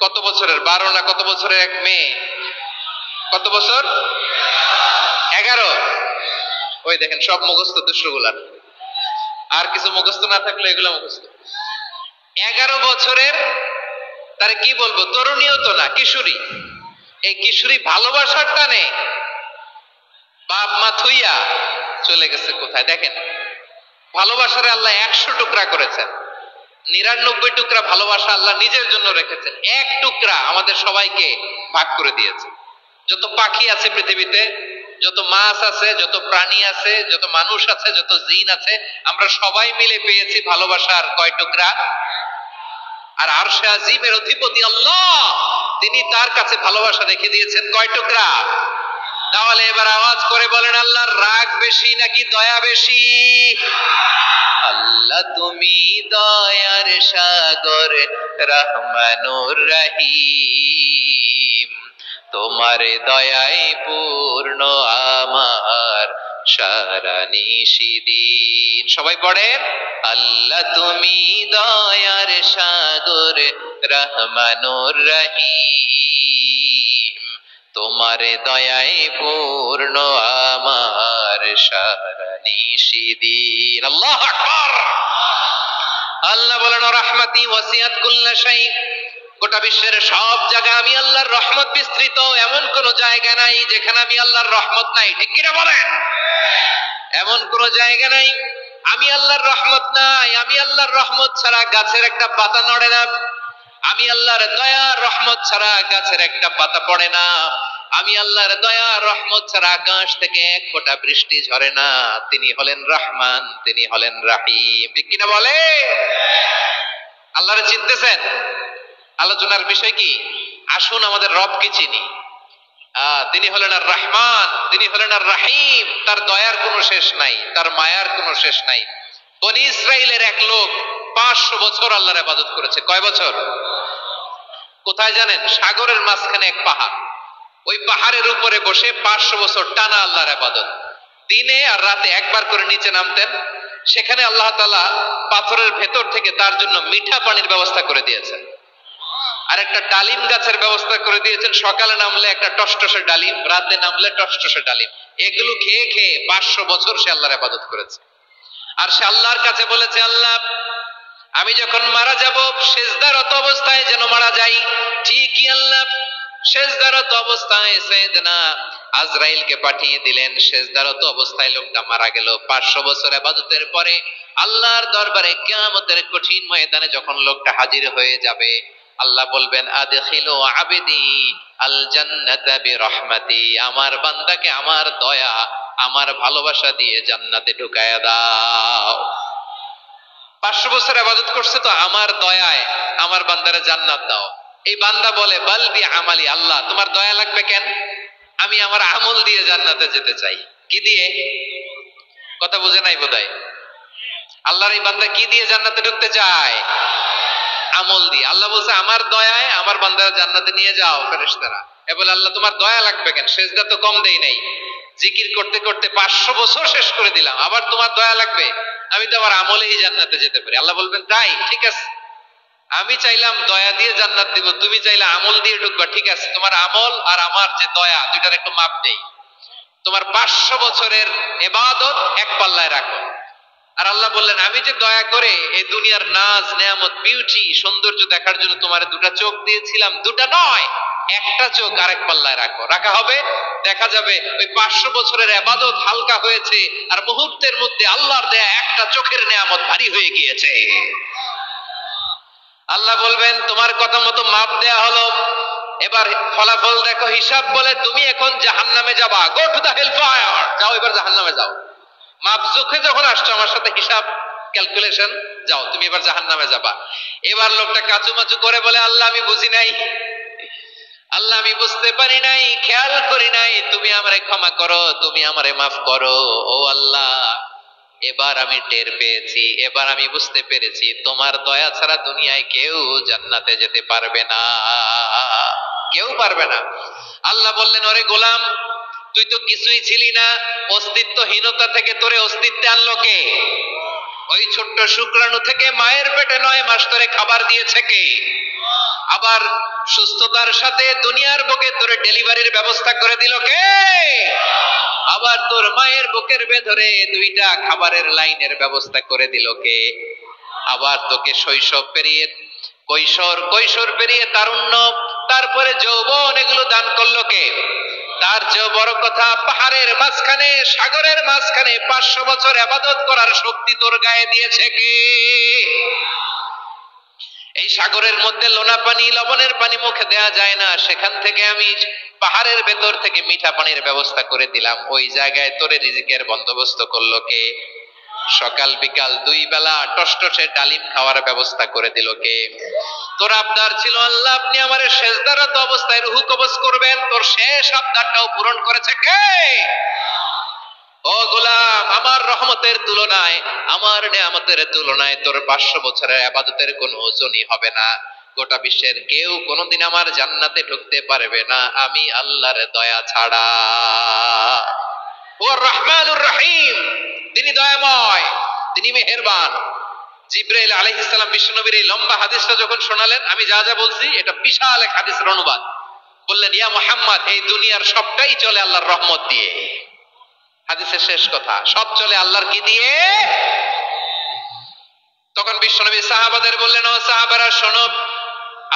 কত বছরের? 12 না কত বছরের এক মেয়ে? কত বছর? 11। ওই দেখেন সব মুখস্থ দুষ্টগুলা, আর কিছু মুখস্থ না থাকলে এগুলো মুখস্থ। 11 বছরের, তারে কি বলবো, তরুণীও তো না, কিশোরী। এই কিশোরী ভালোবাসার টানে বাপ মা থুইয়া চলে গেছে কোথায়? দেখেন, ভালোবাসারে আল্লাহ 100 টুকরা করেছেন, 99 টুকরা ভালোবাসা আল্লাহ নিজের জন্য রেখেছেন, এক টুকরা আমাদের সবাইকে ভাগ করে দিয়েছে। যত পাখি আছে পৃথিবীতে, যত মাছ আছে, যত প্রাণী আছে, যত মানুষ আছে, যত জিন আছে, আমরা সবাই মিলে পেয়েছি ভালোবাসার কয় টুকরা? আর আরশে আজিমের অধিপতি আল্লাহ, তিনি তার কাছে ভালোবাসা রেখে দিয়েছেন কয় টুকরা? তাহলে এবার আওয়াজ করে বলেন, আল্লাহর রাগ বেশি নাকি দয়া বেশি? আল্লাহ তুমি দয়ার সাগর, রহমানুর রহিম, তোমার দয়ায় পূর্ণ আমার সারা নিশিদিন। সবাই পড়েন, আল্লাহ তুমি দয়ার সাগর, রহমানুর রহিম, তোমার দয়ায় পূর্ণ আমার সারা নিশিদিন। আল্লাহু আকবার। আল্লাহ বলেন, রাহমাতি ওয়াসিআত কুল্লা শাই, গোটা বিশ্বের সব জায়গায় আমি আল্লাহর রহমত বিস্তৃত, এমন কোন জায়গা নাই যেখানে আমি আল্লাহর রহমত নাই। ঠিক কিনা বলেন? এমন কোন জায়গা নাই আমি আল্লাহর রহমত নাই। আমি আল্লাহর রহমত ছাড়া গাছের একটা পাতা নড়ে না, আমি আল্লাহর দয়া রহমত ছাড়া গাছের একটা পাতা পড়ে না, আমি আল্লাহর দয়া রহমত ছাড়া আকাশ থেকে এক ফোঁটা বৃষ্টি ঝরে না। তিনি হলেন রহমান, তিনি হলেন রাহিম। ঠিক কিনা বলে? আল্লাহরে চিনতেছেন? আলোচনার বিষয় কি? আসুন আমাদের রবকে চিনি। তিনি হলেন আর রহমান, তিনি হলেন আর রাহিম। তার দয়ার কোনো শেষ নাই, তার মায়ার কোনো শেষ নাই। বনি ইসরাইলের এক লোক 500 বছর আল্লাহর ইবাদত করেছে। কয় বছর? কোথায় জানেন? সাগরের মাঝখানে এক পাহাড়, ওই পাহাড়ের উপরে বসে 500 বছর টানা আল্লাহর ইবাদত। দিনে আর রাতে একবার করে নিচে নামতেন। সেখানে আল্লাহ তাআলা পাথরের ভেতর থেকে তার জন্য মিঠা পানির ব্যবস্থা করে দিয়েছেন, আর একটা ডালিম গাছের ব্যবস্থা করে দিয়েছেন। সকালে নামলে একটা টসটসে ডালিম, রাতে নামলে টসটসে ডালিম। এগুলো খেয়ে খেয়ে 500 বছর সে আল্লাহর ইবাদত করেছে। আর সে আল্লাহর কাছে বলেছে, আল্লাহ আমি যখন মারা যাব সেজদারত অবস্থায় যেন মারা যাই। ঠিকই আল্লাহ সেজদারত অবস্থায় সাইয়েদনা আজরাইলকে পাঠিয়ে দিলেন। সেজদারত অবস্থায় লোকটা মারা গেল। 500 বছর ইবাদতের পরে আল্লাহর দরবারে কিয়ামতের কঠিন ময়দানে যখন লোকটা হাজির হয়ে যাবে, আল্লাহ বলবেন, আদখিলু আবদি আল জান্নাতা বিরহমাতি, আমার বান্দাকে আমার দয়া, আমার ভালোবাসা দিয়ে জান্নাতে ঢুকায়া দাও। 500 বছর ইবাদত করছে তো আমার দয়ায় আমার বান্দারে জান্নাত দাও। এই বান্দা বলে, বাল বি আমালি, আল্লাহ তোমার দয়া লাগবে কেন? আমি আমার আমল দিয়ে জান্নাতে যেতে চাই। কি দিয়ে? কথা বুঝে নাই বোধহয়। আল্লাহর এই বান্দা কি দিয়ে জান্নাতে ঢুকতে চায়? আমল দিয়ে। আল্লাহ বলছে, আমার দয়ায় আমার বান্দারা জান্নাতে নিয়ে যাও ফেরেশতারা। এ বলে, আল্লাহ তোমার দয়া লাগবে কেন? সেজদা তো কম দেই নাই, জিকির করতে করতে 500 বছর শেষ করে দিলাম, আবার তোমার দয়া লাগবে? আমি তো আমার আমলেই জান্নাতে যেতে পারি। আল্লাহ বলবেন, তাই ঠিক আছে, আমি চাইলাম দয়া দিয়ে জান্নাত দিব, তুমি চাইলে আমল দিয়ে ঢুকবা। ঠিক আছে, তোমার আমল আর আমার যে দয়া, দুইটার একটু মাপ দেই। তোমার 500 বছরের ইবাদত এক পাল্লায় রাখো। আর আল্লাহ বললেন, আমি যে দয়া করে এই দুনিয়ার নাজ নেয়ামত বিউটি সৌন্দর্য দেখার জন্য তোমার 2টা চোখ দিয়েছিলাম, 2টা নয়, একটা চোখ আরেক পাল্লায় রাখো। রাখা হবে, দেখা যাবে ওই 500 বছরের ইবাদত হালকা হয়েছে, আর মুহূর্তের মধ্যে আল্লাহর দেয়া একটা চোখের নেয়ামত ভারী হয়ে গিয়েছে। আল্লাহ বলবেন, তোমার কথা মতো মাপ দেয়া হলো, এবার ফলাফল দেখো, হিসাব বলে তুমি এখন জাহান্নামে যাবা। Go to the hell fire, যাও এবার জাহান্নামে যাও। মাপ চোখে যখন আসছো আমার সাথে হিসাব ক্যালকুলেশন, যাও তুমি এবার জাহান্নামে যাবা। এবার লোকটা কাচুমাচু করে বলে, আল্লাহ আমি বুঝি নাই, আল্লাহ আমি বুঝতে পারি নাই, খেয়াল করি নাই, তুমি আমারে ক্ষমা করো, তুমি আমারে মাফ করো। ও আল্লাহ, এবার আমি টের পেয়েছি, এবার আমি বুঝতে পেরেছি, তোমার দয়া ছাড়া দুনিয়ায় কেউ জান্নাতে যেতে পারবে না, কেউ পারবে না। আল্লাহ বললেন, ওরে গোলাম, তুই তো কিছুই ছিলি না, অস্তিত্বহীনতা থেকে তোরে অস্তিত্বে আনলো কে? ওই ছোট্ট শুক্রাণু থেকে মায়ের পেটে 9 মাস ধরে খাবার দিয়েছে কে? আবার সুস্থতার সাথে দুনিয়ার বুকে তোর ডেলিভারির ব্যবস্থা করে দিল কে? আবার তোর মায়ের বুকের ভেতরে দুইটা খাবারের লাইনের ব্যবস্থা করে দিল কে? আবার তোকে শৈশব পেরিয়ে কৈশোর পেরিয়ে তারুণ্য, তারপরে যৌবন, এগুলো দান করলো কে? তার চেয়ে বড় কথা, পাহাড়ের মাঝখানে, সাগরের মাঝখানে 500 বছর ইবাদত করার শক্তি তোর গায়ে দিয়েছে কে? এই সাগরের মধ্যে লোনা পানি, লবণের পানি মুখে দেয়া যায় না, সেখান থেকে আমি পাহাড়ের ভেতর থেকে মিঠা পানির ব্যবস্থা করে দিলাম। ওই জায়গায় তোরে রিজিকের বন্দোবস্ত করলো কে? সকাল বিকাল 2 বেলা টসটসে ডালিম খাওয়ার ব্যবস্থা করে দিল কে? তোর আবদার ছিল আল্লাহ আপনি আমারে সেজদারত অবস্থায় রুহু কবজ করবেন, তোর শেষ আবদারটাও পূরণ করেছে কে? ও গোলাম, আমার রহমতের তুলনায়, আমার নেয়ামতের তুলনায় তোর 500 বছরের ইবাদতের কোনো ওজনই হবে না। গোটা বিশ্বের কেউ কোনোদিন আমার জান্নাতে ঢুকতে পারবে না আমি আল্লাহর দয়া ছাড়া। ও রহমানুর রহিম, তিনি দয়াময়, তিনি মেহেরবান। জিবরাইল আলাইহিস সালাম বিশ্বনবীর এই লম্বা হাদিসটা যখন শোনালেন, আমি যা যা বলছি এটা বিশাল এক হাদিসের অনুবাদ। বললেন, ইয়া মুহাম্মদ, এই দুনিয়ার সবটাই চলে আল্লাহর রহমত দিয়ে। হাদিসের শেষ কথা, সব চলে আল্লাহর কি দিয়ে? তখন বিশ্বনবী সাহাবাদের বললেন, ও সাহাবারা শোনো,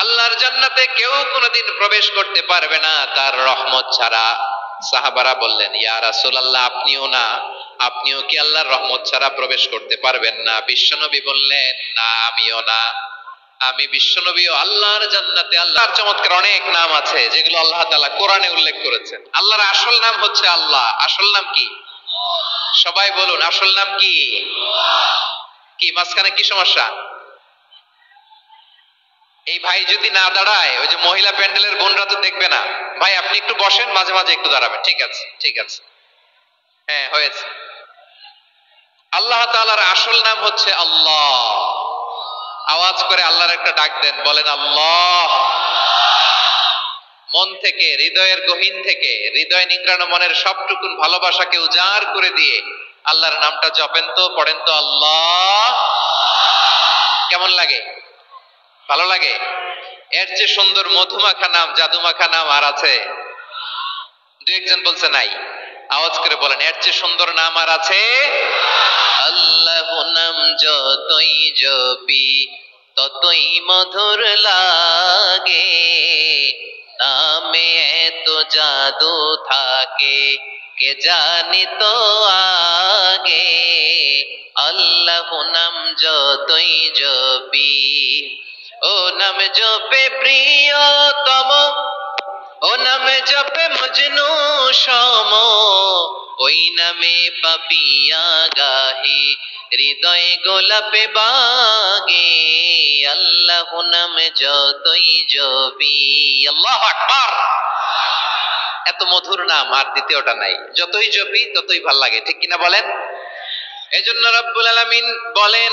আল্লাহর জান্নাতে কেউ কোনোদিন প্রবেশ করতে পারবে না তার রহমত ছাড়া। সাহাবারা বললেন, ইয়া রাসূলুল্লাহ, আপনিও না? আপনিও কি আল্লাহর রহমত ছাড়া প্রবেশ করতে পারবেন না? বিশ্বনবী বললেন, না, আমিও না। আমি বিশ্বনবীও আল্লাহর জান্নাতে, আল্লাহর চমৎকার অনেক নাম আছে যেগুলো আল্লাহ তাআলা কোরআনে উল্লেখ করেছেন। আল্লাহর আসল নাম হচ্ছে আল্লাহ। আসল নাম কি? সবাই বলুন, আসল নাম কি? কি মাঝখানে কি সমস্যা? এই ভাই যদি না দাঁড়ায়, ওই যে মহিলা প্যান্ডেলের বোনরা তো দেখবে না। ভাই আপনি একটু বসেন, মাঝে মাঝে একটু দাঁড়াবেন। ঠিক আছে, ঠিক আছে, হ্যাঁ হয়েছে। আল্লাহ তাআলার আসল নাম হচ্ছে আল্লাহ। আওয়াজ করে আল্লাহর একটা ডাক দেন, বলেন আল্লাহ। মন থেকে, হৃদয়ের গহীন থেকে, হৃদয় নিংড়ানো মনের সবটুকুন ভালোবাসাকে উজাড় করে দিয়ে আল্লাহর নামটা জপেন তো, পড়েন তো আল্লাহ। কেমন লাগে? ভালো লাগে? এর চেয়ে সুন্দর মধুমাখা নাম, জাদুমাখা নাম আর আছে? দু একজন বলছে নাই। আওয়াজ করে বলেন, এর চেয়ে সুন্দর নাম আর আছে? আল্লাহ নাম যতই জপি ততই মধুর লাগে, নামে এত জাদু থাকে কে জানি তো আগে। আল্লাহ নাম যতই জপি, ও নাম জপে প্রিয়তম, ও নামে জপে মজনু সম, ওই নামে পাপিয়া গাহে হৃদয় গোলাপে বাগে। আল্লাহ নাম যতই জপি, আল্লাহু আকবার। এত মধুর নাম আর দ্বিতীয়টা নাই। যতই জপি ততই ভাল লাগে, ঠিক কিনা বলেন? এজন্য রব্বুল আলামিন বলেন,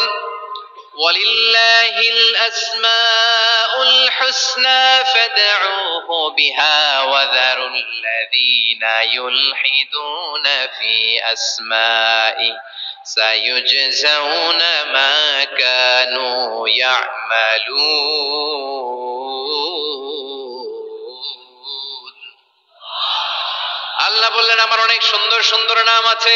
ওয়ালিল্লাহিল আসমাউল হুসনা ফাদউহু বিহা ওয়া যারুল্লাযীনা ইউলহিদুনা ফি আসমাই সায়ুজজাউনা মা কানু ইয়ামালুন। আল্লাহ বললেন, আমার অনেক সুন্দর সুন্দর নাম আছে,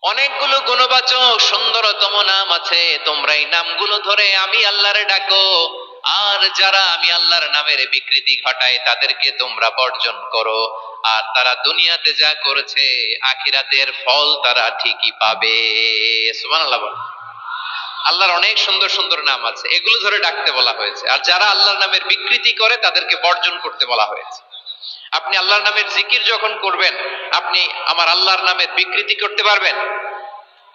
অনেকগুলো গুণবাচক সুন্দরতম নাম আছে। তোমরা এই নামগুলো ধরে আমি আল্লাহরে ডাকো, আর যারা আমি আল্লাহর নামের বিকৃতি ঘটায় তাদেরকে তোমরা বর্জন করো। আর তারা দুনিয়াতে যা করেছে আখিরাতের ফল তারা ঠিকই পাবে। সুবহানাল্লাহ। আল্লাহর অনেক সুন্দর সুন্দর নাম আছে, এগুলো ধরে ডাকতে বলা হয়েছে। আর যারা আল্লাহর নামের বিকৃতি করে তাদেরকে বর্জন করতে বলা হয়েছে। আপনি আল্লাহর নামের জিকির যখন করবেন, আপনি আমার আল্লাহর নামের বিকৃতি করতে পারবেন?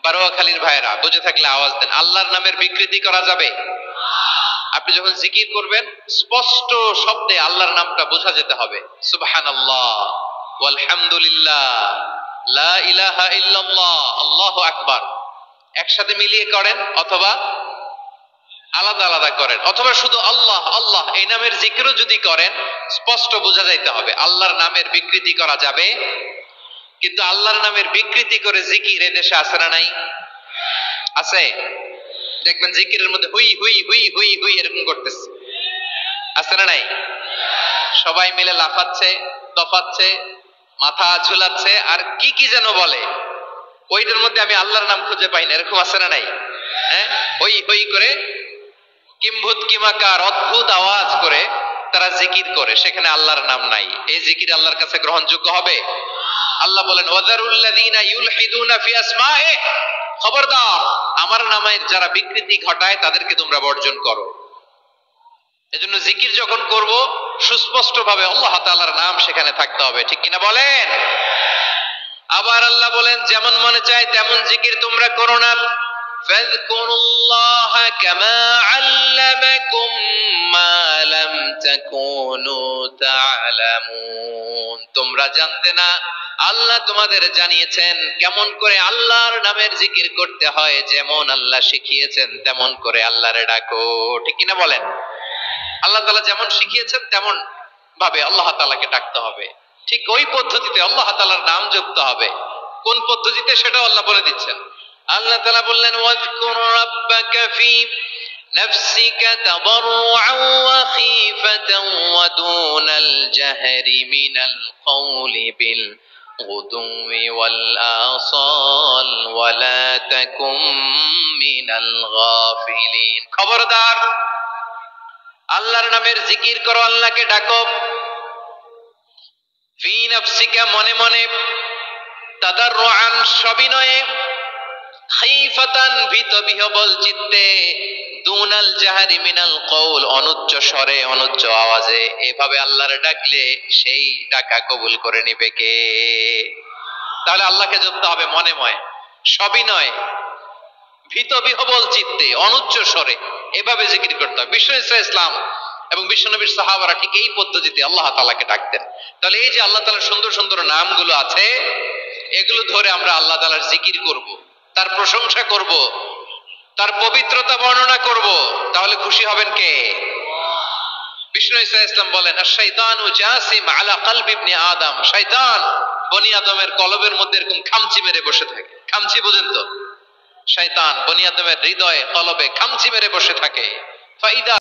বারোয়াখালীর ভাইরা বুঝে থাকলে আওয়াজ দেন, আল্লাহর নামের বিকৃতি করা যাবে? আপনি যখন জিকির করবেন স্পষ্ট শব্দে আল্লাহর নামটা বোঝা যেতে হবে। সুবহানাল্লাহ, ওয়ালহামদুলিল্লাহ, লা ইলাহা ইল্লাল্লাহ, আল্লাহু আকবার। একসাথে মিলিয়ে করেন অথবা আলাদা আলাদা করেন, অথবা শুধু আল্লাহ আল্লাহ এই নামের জিকিরও যদি করেন স্পষ্ট বোঝা যাইতে হবে। আল্লাহর নামের বিকৃতি করা যাবে, কিন্তু আল্লাহর নামের বিকৃতি করে জিকির এদেশে আছে না নাই? আছে। দেখবেন জিকিরের মধ্যে হুই হুই হুই হুই হুই এরকম করতেছে। আছে না নাই? সবাই মিলে লাফাচ্ছে, দফাচ্ছে, মাথা ঝুলাচ্ছে, আর কি কি যেন বলে, ওইটার মধ্যে আমি আল্লাহর নাম খুঁজে পাই না, এরকম আছে না নাই? হ্যাঁ, হই হই করে কিম্ভূত কিমাকার অদ্ভুত আওয়াজ করে তারা জিকির করে, সেখানে আল্লাহর নাম নাই। এই জিকির আল্লাহর কাছে গ্রহণযোগ্য হবে? আল্লাহ বলেন ওয়াযারুল্লাযীনা ইউলহিদুনা ফি আসমাইহি, খবরদার আমার নামের যারা বিকৃতি ঘটায় তাদেরকে তোমরা বর্জন করো। এজন্য জিকির যখন করব সুস্পষ্ট ভাবে আল্লাহ তাআলার নাম সেখানে থাকতে হবে, ঠিক কিনা বলেন? আবার আল্লাহ বলেন যেমন মনে চায় তেমন জিকির তোমরা করো না। ফাযকুরুল্লাহা কামা আল্লামাকুম মা লাম তাকুনু তা'লামুন, তোমরা জানতে না, আল্লাহ তোমাদের জানিয়েছেন কেমন করে আল্লাহর নামের জিকির করতে হয়, যেমন আল্লাহ শিখিয়েছেন তেমন করে আল্লাহরে ডাকো, ঠিক কিনা বলেন? আল্লাহ তাআলা যেমন শিখিয়েছেন তেমন ভাবে আল্লাহ তাআলাকে ডাকতে হবে, ঠিক ওই পদ্ধতিতে আল্লাহ তাআলার নাম জপতে হবে। কোন পদ্ধতিতে সেটাও আল্লাহ বলে দিচ্ছেন। আল্লাহ তাআলা বললেন ওয়াজকুর রাব্বাকা ফি নাফসিকা তাদাররুআন ওয়া খীফাতান ওয়া দুনাল জাহরি মিনাল কওলি বিল গুদুওয়ি ওয়াল আসাল ওয়া লা তাকুম মিনাল গাফিলিন, খবরদার আল্লাহর নামের জিকির করো, আল্লাহকে ডাকো। ফি নাফসিকা মনে মনে, তাদাররুআন সবিনয়ে, খাইফাতান ভীত বিহবল চিত্তে, দুনাল জাহারি মিনাল কওল অনুচ্চ স্বরে অনুচ্চ আওয়াজে। এভাবে আল্লাহর ডাকলে সেই ডাকা কবুল করে নিবে কে? তাহলে আল্লাহকে জপতে হবে মনে মনে, সবিনয়, ভীত বিহবল চিত্তে, অনুচ্চ স্বরে, এভাবে জিকির করতে হবে। বিশ্ব ইসলাম এবং বিশ্বনবীর সাহাবারা ঠিক এই পদ্ধতিতে আল্লাহ তাআলাকে ডাকতেন। তাহলে এই যে আল্লাহ তাআলার সুন্দর সুন্দর নামগুলো আছে, এগুলো ধরে আমরা আল্লাহ তাআলার জিকির করব, তার প্রশংসা করব, তার পবিত্রতা বর্ণনা করব, তাহলে খুশি হবেন কে? বিষ্ণু ইসলাম বলেন আশ-শাইতানু জাসিম আলা কলবি ইবনে আদম, শয়তান বনি আদমের কলবের মধ্যে এরকম খামচি মেরে বসে থাকে। খামচি বুঝেন তো? শয়তান বনি আদমের হৃদয়ে কলবে খামচি মেরে বসে থাকে। ফাইদা